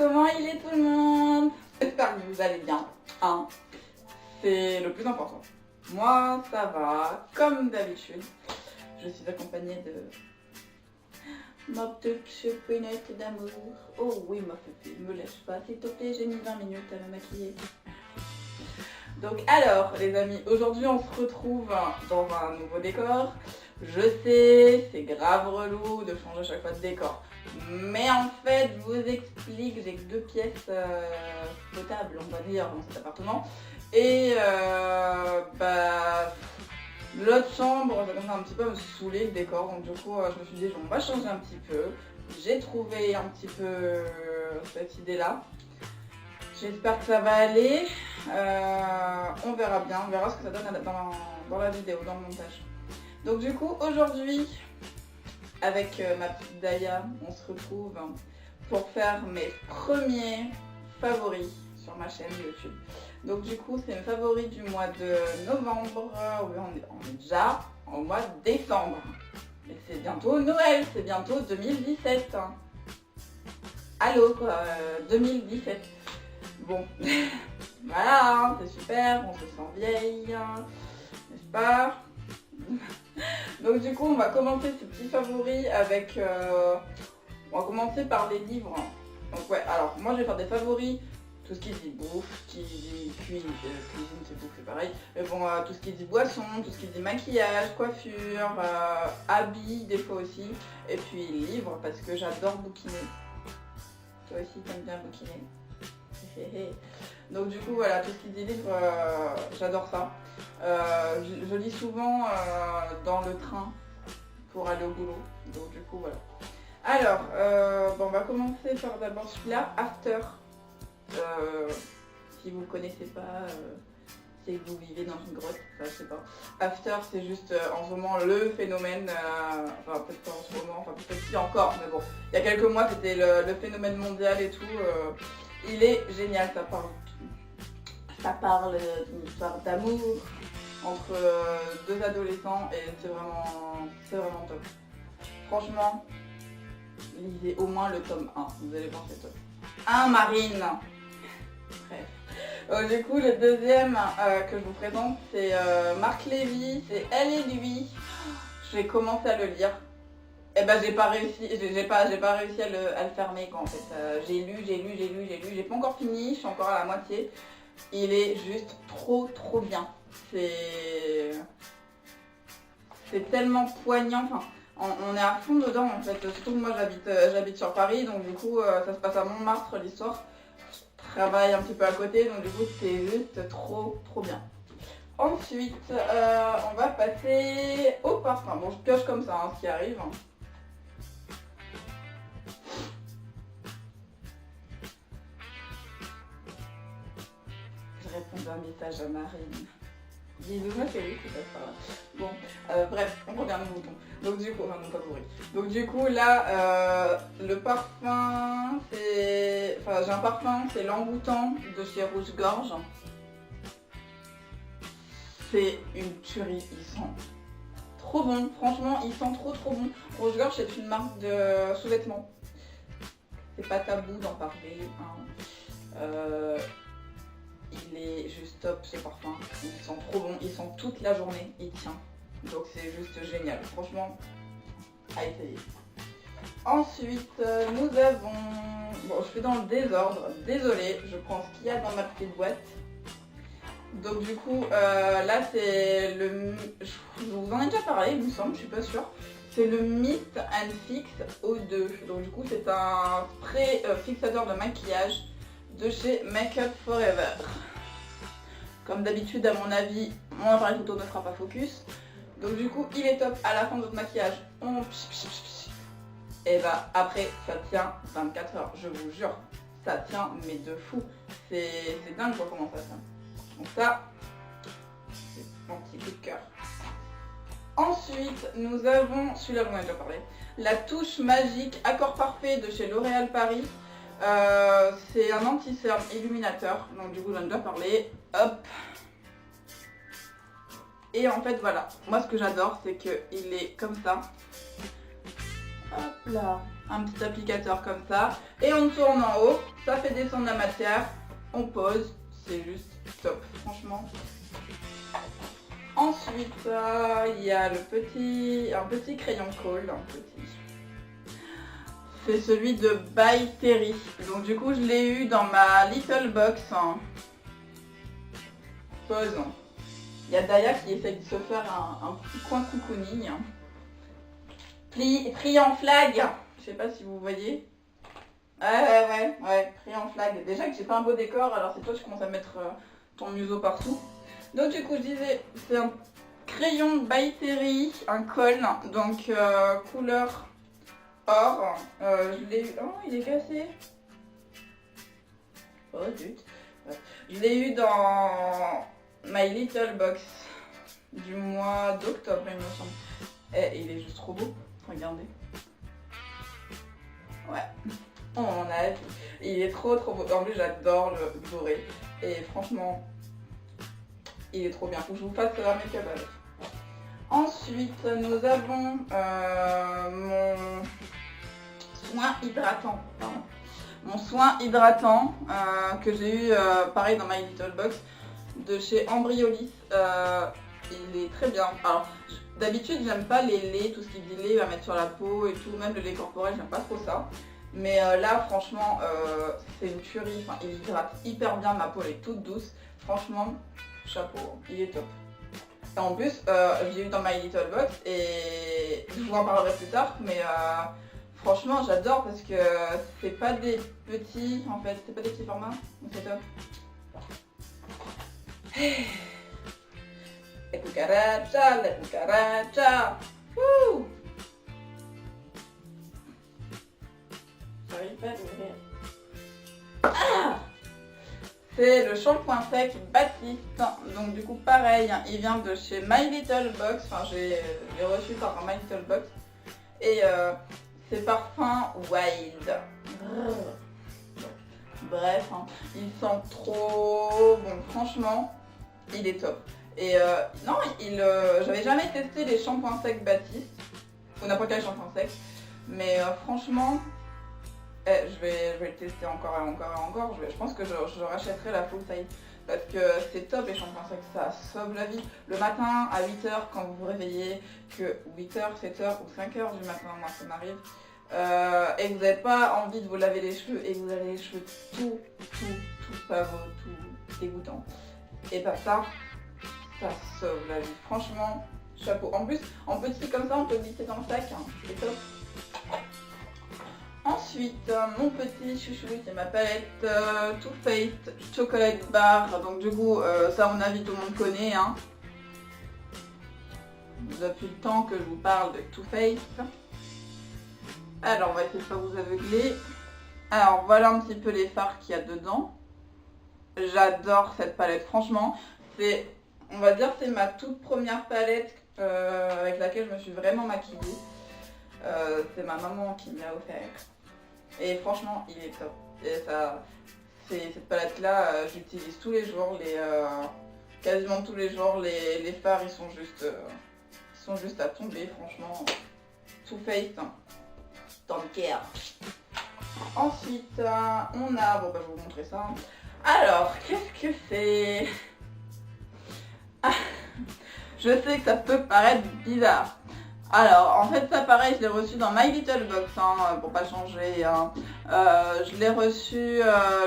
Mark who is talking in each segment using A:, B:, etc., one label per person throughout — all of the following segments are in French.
A: comment il est tout le monde? J'espère que vous allez bien, hein. C'est le plus important. Moi, ça va, comme d'habitude. Je suis accompagnée de ma petite chépinette d'amour. Oh oui, ma pépite, me lâche pas, s'il te plaît, j'ai mis 20 minutes à me maquiller. Donc alors, les amis, aujourd'hui on se retrouve dans un nouveau décor. Je sais, c'est grave relou de changer à chaque fois de décor. Mais en fait, je vous explique, j'ai que 2 pièces potables, on va dire, dans cet appartement. Et l'autre chambre, ça commence un petit peu à me saouler le décor. Donc du coup, je me suis dit, on va changer un petit peu. J'ai trouvé un petit peu cette idée-là. J'espère que ça va aller. On verra bien, on verra ce que ça donne dans la vidéo, dans le montage. Donc du coup, aujourd'hui, avec ma petite Daya, on se retrouve pour faire mes premiers favoris sur ma chaîne YouTube. Donc du coup, c'est mes favoris du mois de novembre. On est déjà au mois de décembre. Et c'est bientôt Noël, c'est bientôt 2017. Allô quoi, 2017. Bon, voilà, c'est super, on se sent vieille, n'est-ce pas? Donc du coup, on va commencer ces petits favoris avec... on va commencer par les livres. Donc ouais, alors moi je vais faire des favoris, tout ce qui dit bouffe, qui dit cuisine, c'est bouffe, c'est pareil. Mais bon, tout ce qui dit boisson, tout ce qui dit maquillage, coiffure, habits des fois aussi. Et puis livres, parce que j'adore bouquiner. Toi aussi t'aimes bien bouquiner. Donc du coup voilà, tout ce qui dit livre, j'adore ça. Je lis souvent dans le train pour aller au boulot. Donc du coup voilà. Alors, on va commencer par d'abord celui-là, After. Si vous ne connaissez pas, c'est que vous vivez dans une grotte, enfin, je sais pas. After, c'est juste en ce moment le phénomène, enfin peut-être pas en ce moment, enfin peut-être si encore, mais bon, il y a quelques mois c'était le phénomène mondial et tout. Il est génial, ça parle d'une histoire d'amour entre 2 adolescents et c'est vraiment top. Franchement, lisez au moins le tome 1, vous allez voir c'est top. 1 Marine. Bref. Du coup, le deuxième que je vous présente, c'est Marc Lévy, c'est Elle et lui. J'ai commencé à le lire. Et ben j'ai pas réussi à le fermer quoi en fait. J'ai lu, j'ai pas encore fini, je suis encore à la moitié. Il est juste trop bien. C'est tellement poignant, enfin, on est à fond dedans en fait. Surtout que moi j'habite sur Paris, donc du coup ça se passe à Montmartre l'histoire. Je travaille un petit peu à côté, donc du coup c'est juste trop bien. Ensuite, on va passer au parfum. Bon, je pioche comme ça, ce qui arrive. Je réponds un message à Marine. Dis-nous c'est lui qui passe par là. Bon, bref, on revient à nos moutons. Donc du coup, enfin mon favori. Donc du coup là, le parfum, c'est... Enfin j'ai un parfum, c'est l'Emboutant de chez Rouge Gorge. C'est une tuerie, ils sont trop bons, franchement ils sont trop bons. Rouge Gorge c'est une marque de sous-vêtements. C'est pas tabou d'en parler. Hein. Il est juste top ce parfum, ils sont trop bons, ils sont toute la journée, il tient. Donc c'est juste génial, franchement, à essayer. Ensuite, nous avons... Bon, je fais dans le désordre, désolée, je prends ce qu'il y a dans ma petite boîte. Donc du coup, là c'est le... Je vous en ai déjà parlé, il me semble, je suis pas sûre. C'est le Mist and Fix O2. Donc du coup, c'est un spray fixateur de maquillage de chez Make Up Forever. Comme d'habitude, à mon avis, mon appareil photo ne fera pas focus. Donc du coup, il est top. À la fin de votre maquillage, on... Et bah après, ça tient 24 heures, je vous jure. Ça tient, mais de fou. C'est dingue quoi, comment ça tient. Donc ça, c'est mon petit coup de cœur. Ensuite, nous avons, celui-là, on en a déjà parlé, la touche magique Accord Parfait de chez L'Oréal Paris. C'est un anti-cerne illuminateur, donc du coup j'en ai déjà parlé. Hop. Et en fait voilà, moi ce que j'adore c'est qu'il est comme ça. Hop là, un petit applicateur comme ça. Et on tourne en haut. Ça fait descendre la matière, on pose, c'est juste top, franchement. Ensuite, il y a un petit crayon colle, c'est celui de By Terry. Donc du coup, je l'ai eu dans ma little box. Pause. Il y a Daya qui essaie de se faire un petit coin cocooning. Pris en flag. Je sais pas si vous voyez. Ouais, pris en flag. Déjà que j'ai pas un beau décor, alors c'est toi je commence à mettre ton museau partout. Donc du coup je disais, c'est un crayon By Terry, un col, donc couleur or. Je l'ai eu. Oh, il est cassé. Oh zut. Je l'ai eu dans My Little Box du mois d'octobre, il me semble. Et il est juste trop beau. Regardez. Ouais. On en a vu. Il est trop beau. En plus, j'adore le doré. Et franchement, il est trop bien. Faut que je vous fasse un make-up avec. Ensuite, nous avons mon soin hydratant. Pardon. Mon soin hydratant que j'ai eu pareil dans My Little Box de chez Embryolisse. Il est très bien. Alors d'habitude j'aime pas les laits, tout ce qui dit lait à mettre sur la peau et tout, même le lait corporel j'aime pas trop ça. Mais là franchement c'est une tuerie, enfin, il hydrate hyper bien, ma peau elle est toute douce. Franchement, chapeau, il est top. Et en plus j'ai eu dans My Little Box et je vous en parlerai plus tard, mais franchement j'adore parce que c'est pas des petits, en fait, c'est pas des petits formats, donc c'est top. La cucaracha. Wouh! J'arrive pas à l'ouvrir. Ah! C'est le shampoing sec Baptiste. Donc du coup pareil, il vient de chez My Little Box. Enfin j'ai reçu par My Little Box. Et c'est parfum wild. Bref, hein, il sent trop bon. Franchement, il est top. Et non, j'avais jamais testé les shampoings secs Baptiste, ou n'importe quel shampoing sec, mais franchement, je vais le tester encore et encore et encore. Je pense que je rachèterai la full size parce que c'est top les shampoings secs, ça sauve la vie. Le matin à 8h quand vous vous réveillez, que 8h, 7h ou 5h du matin, moi ça m'arrive, et que vous n'avez pas envie de vous laver les cheveux et que vous avez les cheveux tout pavot, tout dégoûtant, et pas ça sauve la vie. Franchement, chapeau. En plus, en petit comme ça, on peut glisser dans le sac, hein. C'est top. Ensuite, mon petit chouchou, c'est ma palette Too Faced Chocolate Bar. Donc du coup, ça à mon avis tout le monde connaît, hein. Depuis le temps que je vous parle de Too Faced. Alors, on va essayer de pas vous aveugler. Alors, voilà un petit peu les fards qu'il y a dedans. J'adore cette palette, franchement. C'est, on va dire, c'est ma toute première palette avec laquelle je me suis vraiment maquillée. C'est ma maman qui me l'a offert. Et franchement, il est top. Et ça, cette palette-là, j'utilise tous les jours, quasiment tous les jours. Les fards, ils sont juste à tomber, franchement. Too Faced, hein, dans le cœur. Ensuite, on a, bon bah je vais vous montrer ça. Alors, qu'est-ce que c'est? Je sais que ça peut paraître bizarre. Alors, en fait, ça pareil, je l'ai reçu dans My Little Box, hein, pour pas changer. Hein. Je l'ai reçu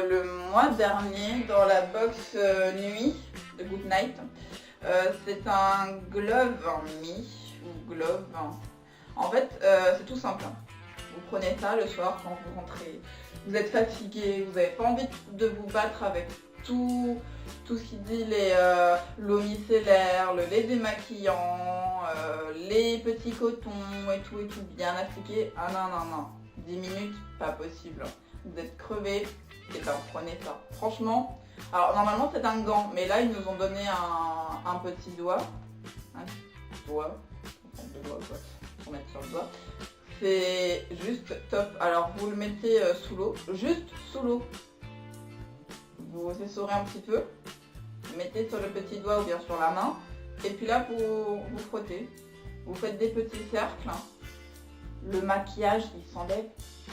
A: le mois dernier dans la box nuit de Good Night. C'est un glove ou glove. En fait, c'est tout simple. Vous prenez ça le soir quand vous rentrez. Vous êtes fatigué, vous n'avez pas envie de vous battre avec tout ce qui dit l'eau micellaire, le lait démaquillant, les petits cotons et tout bien appliqué. Ah non, 10 minutes, pas possible. Vous êtes crevé, et ben prenez ça. Franchement, alors normalement c'est un gant, mais là ils nous ont donné un petit doigt. Un doigt, quoi, pour mettre sur le doigt. C'est juste top. Alors vous le mettez sous l'eau, juste sous l'eau. Vous essorez un petit peu, mettez sur le petit doigt ou bien sur la main, et puis là vous frottez. Vous faites des petits cercles. Le maquillage il s'enlève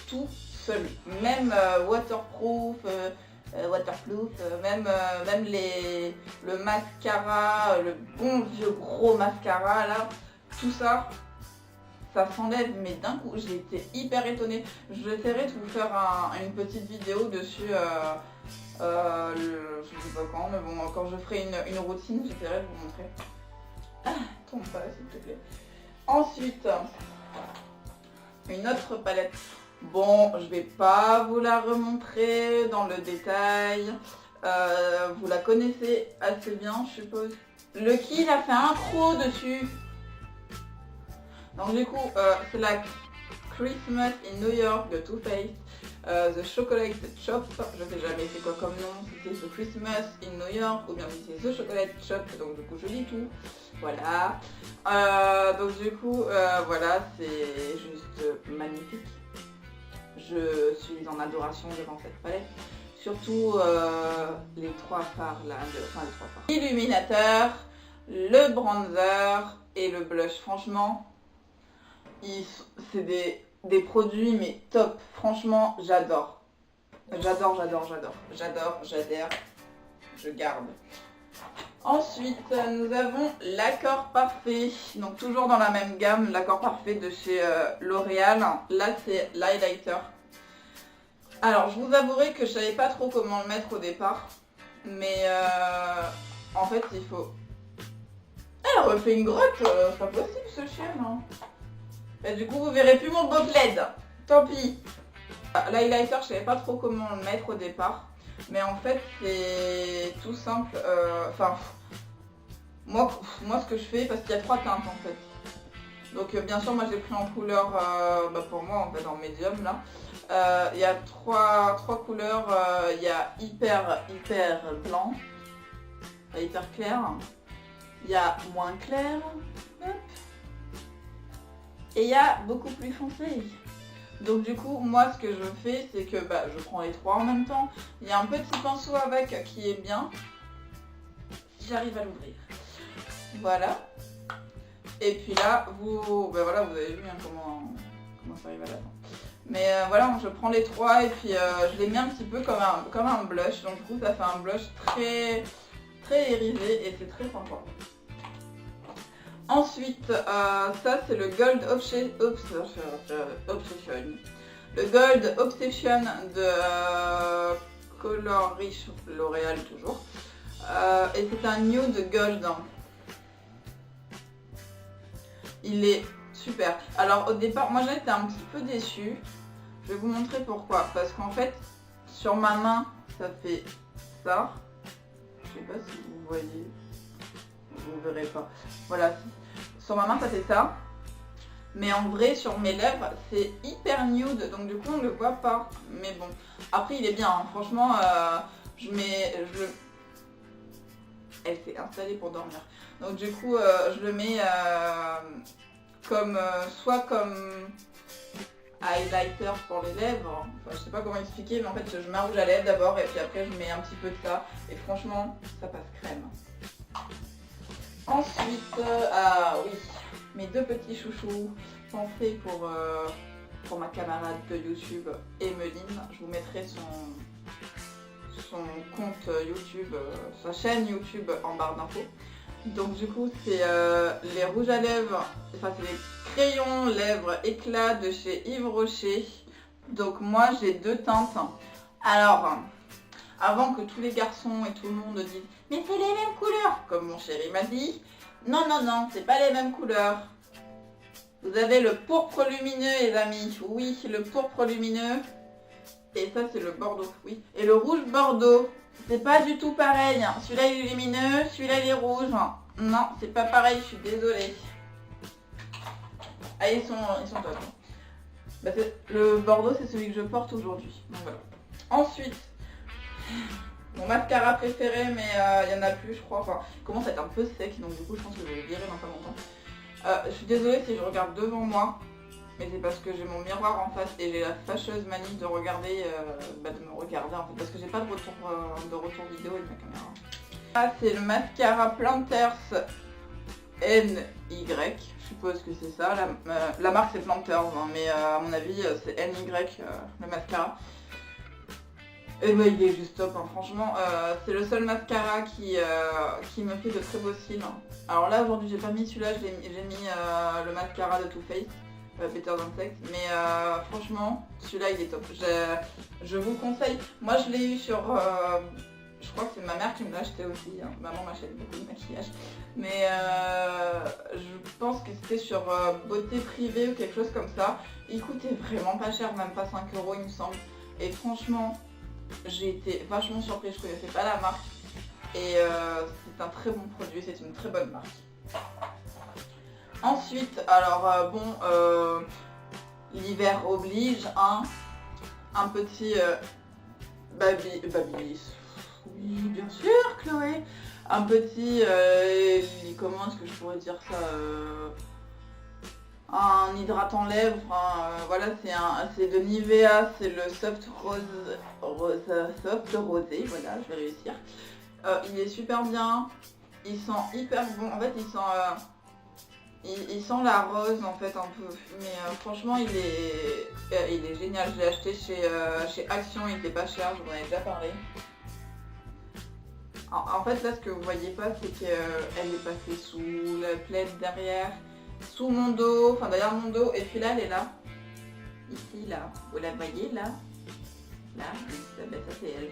A: tout seul. Même waterproof, même le mascara, le bon vieux gros mascara là, tout ça, ça s'enlève, mais d'un coup j'ai été hyper étonnée. J'essaierai de vous faire une petite vidéo dessus, je sais pas quand, mais bon, quand je ferai une routine, j'essaierai de vous montrer. Tombe pas s'il te plaît. Ensuite, une autre palette. Bon, je vais pas vous la remontrer dans le détail. Vous la connaissez assez bien, je suppose. Le Kill a fait un croc dessus. Donc du coup, c'est la Christmas in New York de Too Faced. The Chocolate Shop, je sais jamais c'est quoi comme nom, si c'est The Christmas in New York ou bien si c'est The Chocolate Shop, donc du coup je lis tout. Voilà. Donc du coup, voilà, c'est juste magnifique. Je suis en adoration devant cette palette. Surtout les trois fards là, enfin les trois fards. L'illuminateur, le bronzer et le blush. Franchement, c'est des produits mais top. Franchement, j'adore. J'adore, je garde. Ensuite, nous avons l'accord parfait. Donc toujours dans la même gamme, l'accord parfait de chez L'Oréal. Là, c'est l'highlighter. Alors, je vous avouerai que je savais pas trop comment le mettre au départ. Mais en fait, il faut... Elle refait une grotte, c'est pas possible ce chien, hein. Et du coup, vous verrez plus mon beau LED. Tant pis. L'highlighter, je savais pas trop comment le mettre au départ. Mais en fait, c'est tout simple. Enfin, moi, ce que je fais, parce qu'il y a trois teintes en fait. Donc, bien sûr, moi, j'ai pris en couleur, pour moi, en fait, en médium, là. Il y a trois couleurs. Il y a hyper blanc, hyper clair. Il y a moins clair. Hop. Et il y a beaucoup plus foncé. Donc du coup, moi ce que je fais, c'est que je prends les trois en même temps. Il y a un petit pinceau avec qui est bien. Si j'arrive à l'ouvrir. Voilà. Et puis là, voilà, vous avez vu hein, comment ça arrive à la fin. Mais voilà, je prends les trois et puis je les mets un petit peu comme un blush. Donc du coup, ça fait un blush très irisé et c'est très sympa. Ensuite, ça c'est le Gold Obsession. Le Gold Obsession de Color Rich, L'Oréal toujours. Et c'est un nude gold. Il est super. Alors au départ, moi j'ai été un petit peu déçue. Je vais vous montrer pourquoi. Parce qu'en fait, sur ma main, ça fait ça. Je sais pas si vous voyez. Vous verrez pas. Voilà. Sur ma main, ça fait ça. Mais en vrai, sur mes lèvres, c'est hyper nude. Donc du coup, on ne le voit pas. Mais bon. Après, il est bien. Hein. Franchement, elle s'est installée pour dormir. Donc du coup, je le mets soit comme highlighter pour les lèvres. Enfin, je sais pas comment expliquer, mais en fait, je mets un rouge à lèvres d'abord et puis après, je mets un petit peu de ça. Et franchement, ça passe crème. Ensuite, oui, mes deux petits chouchous pensés pour ma camarade de YouTube, Emeline. Je vous mettrai son compte YouTube, sa chaîne YouTube en barre d'infos. Donc du coup, c'est les rouges à lèvres, enfin c'est les crayons lèvres éclat de chez Yves Rocher. Donc moi, j'ai deux teintes. Alors, avant que tous les garçons et tout le monde disent « Mais c'est les mêmes couleurs !» comme mon chéri m'a dit. Non, c'est pas les mêmes couleurs. Vous avez le pourpre lumineux, les amis. Oui, le pourpre lumineux. Et ça, c'est le bordeaux, oui. Et le rouge bordeaux, c'est pas du tout pareil. Celui-là, il est lumineux, celui-là, il est rouge. Non, c'est pas pareil, je suis désolée. Ah, ils sont top. Le bordeaux, c'est celui que je porte aujourd'hui. Donc voilà. Ensuite, mon mascara préféré, mais il y en a plus, je crois. Enfin, il commence à être un peu sec, donc du coup, je pense que je vais le virer dans pas longtemps. Je suis désolée si je regarde devant moi, mais c'est parce que j'ai mon miroir en face et j'ai la fâcheuse manie de regarder, de me regarder en fait, parce que j'ai pas de retour vidéo avec ma caméra. Ah, c'est le mascara Planters NY, je suppose que c'est ça. La marque c'est Planters, hein, mais à mon avis c'est NY le mascara. Et bah il est juste top, hein. Franchement c'est le seul mascara qui me fait de très beaux cils. Alors là aujourd'hui j'ai pas mis celui-là, j'ai mis le mascara de Too Faced, Better Than Sex, mais franchement celui-là il est top. Je vous conseille, moi je l'ai eu sur, je crois que c'est ma mère qui me l'a acheté aussi, hein. Maman m'achète beaucoup de maquillage, mais je pense que c'était sur Beauté Privée ou quelque chose comme ça. Il coûtait vraiment pas cher, même pas 5 € il me semble, et franchement j'ai été vachement surprise, je connaissais pas la marque et c'est un très bon produit, c'est une très bonne marque. Ensuite, alors l'hiver oblige, hein, un petit Babyliss. Oui, bien sûr, Chloé. Un petit, comment est-ce que je pourrais dire ça, un hydratant lèvres, hein, voilà, c'est de Nivea, c'est le Soft Soft Rosé, voilà, je vais réussir. Il est super bien, il sent hyper bon, en fait il sent la rose en fait un peu, mais franchement il est génial. Je l'ai acheté chez Action, il était pas cher, je vous en ai déjà parlé. En fait là ce que vous voyez pas c'est qu'elle est passée sous la plaide derrière, sous mon dos, enfin derrière mon dos, et puis là elle est là, ici là, vous la voyez là, ça c'est elle.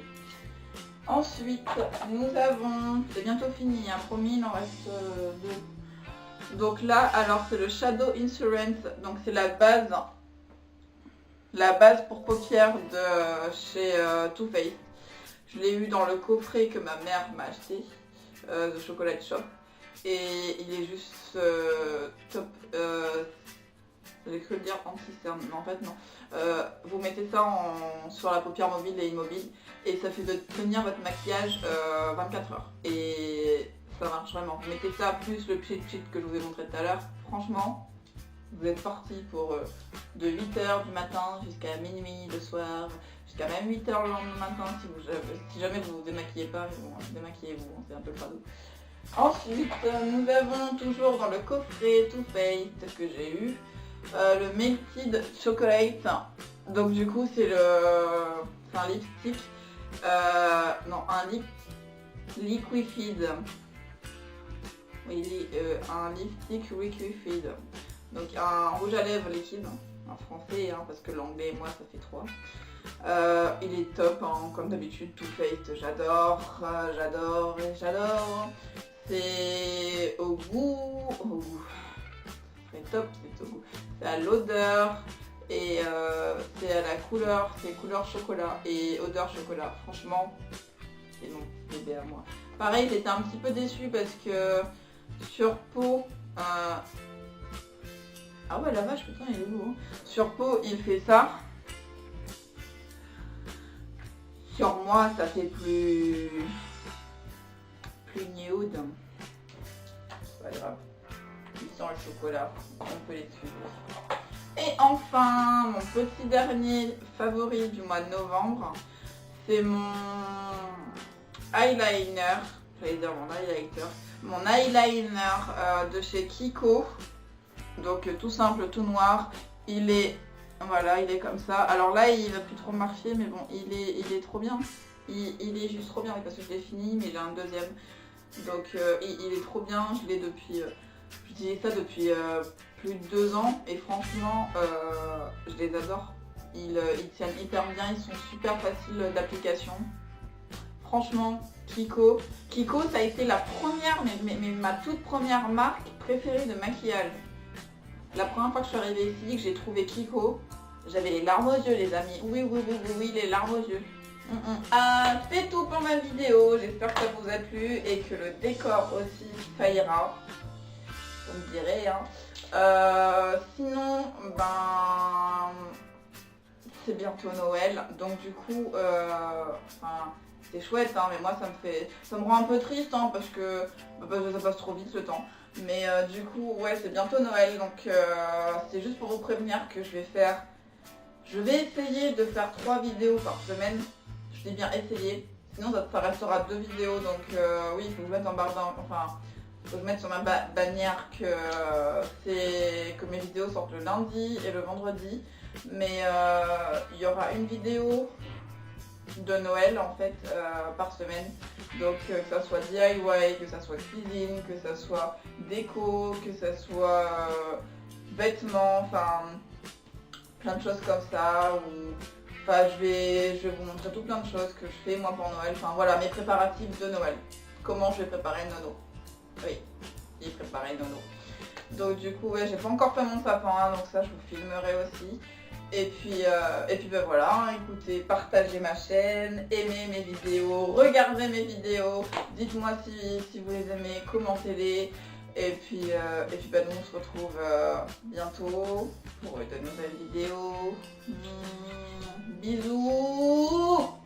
A: Ensuite nous avons, c'est bientôt fini, hein, promis il en reste deux. Donc là alors c'est le Shadow Insurance, donc c'est la base pour paupières de chez Too Faced. Je l'ai eu dans le coffret que ma mère m'a acheté de Chocolate Shop. Et il est juste top. J'ai cru le dire anti-cerne, mais en fait non. Vous mettez ça sur la paupière mobile et immobile et ça fait de tenir votre maquillage 24 heures. Et ça marche vraiment. Vous mettez ça plus le cheat que je vous ai montré tout à l'heure. Franchement, vous êtes parti pour de 8h du matin jusqu'à minuit le soir, jusqu'à même 8h le lendemain matin si jamais vous vous démaquillez pas, mais bon, démaquillez-vous, c'est un peu crado. Ensuite, nous avons toujours dans le coffret Too Faced que j'ai eu le Melted Chocolate. Donc du coup c'est un lipstick, non un liquifide. Oui, un lipstick liquifide. Donc un rouge à lèvres liquide, en français, hein, parce que l'anglais et moi ça fait 3. Il est top, hein, comme d'habitude, Too Faced, j'adore. C'est au goût, c'est top, c'est au goût. C'est à l'odeur et c'est à la couleur, c'est couleur chocolat et odeur chocolat. Franchement, c'est mon bébé à moi. Pareil, j'étais un petit peu déçue parce que sur peau, ah ouais la vache, putain il est lourd, hein. Sur peau il fait ça. Sur moi ça fait plus nude. C'est pas grave. Il sent le chocolat, on peut les suivre. Et enfin, mon petit dernier favori du mois de novembre, c'est mon eyeliner. J'allais dire mon eyeliner de chez Kiko. Donc tout simple, tout noir. Il est comme ça. Alors là il va plus trop marcher, mais bon il est trop bien. Il est juste trop bien parce que je l'ai fini, mais j'ai un deuxième. Donc il est trop bien, je l'ai depuis, j'utilise ça depuis plus de 2 ans et franchement je les adore. Ils tiennent hyper bien, ils sont super faciles d'application. Franchement, Kiko ça a été la première, mais ma toute première marque préférée de maquillage. La première fois que je suis arrivée ici, que j'ai trouvé Kiko, j'avais les larmes aux yeux les amis. Oui, les larmes aux yeux. C'est tout pour ma vidéo, j'espère que ça vous a plu et que le décor aussi faillira, vous me direz, hein. Sinon, c'est bientôt Noël, donc du coup, c'est chouette, hein, mais moi ça me rend un peu triste, hein, parce que ça passe trop vite le temps. Mais du coup, ouais, c'est bientôt Noël, donc c'est juste pour vous prévenir que je vais essayer de faire 3 vidéos par semaine. Je dis bien essayer, sinon ça restera 2 vidéos, donc oui, il faut que je mette en barre Faut que je mette sur ma bannière que mes vidéos sortent le lundi et le vendredi. Mais il y aura une vidéo de Noël en fait par semaine. Donc que ça soit DIY, que ça soit cuisine, que ça soit déco, que ça soit vêtements, enfin plein de choses comme ça. Enfin je vais vous montrer tout plein de choses que je fais moi pour Noël. Enfin voilà mes préparatifs de Noël. Comment je vais préparer Nono. Oui, il est préparé Nono. Donc du coup ouais, j'ai pas encore fait mon sapin, hein, donc ça je vous filmerai aussi. Et puis ben voilà, hein, écoutez, partagez ma chaîne, aimez mes vidéos, regardez mes vidéos, dites-moi si vous les aimez, commentez-les. Et puis ben, nous on se retrouve bientôt pour de nouvelles vidéos. Bisous.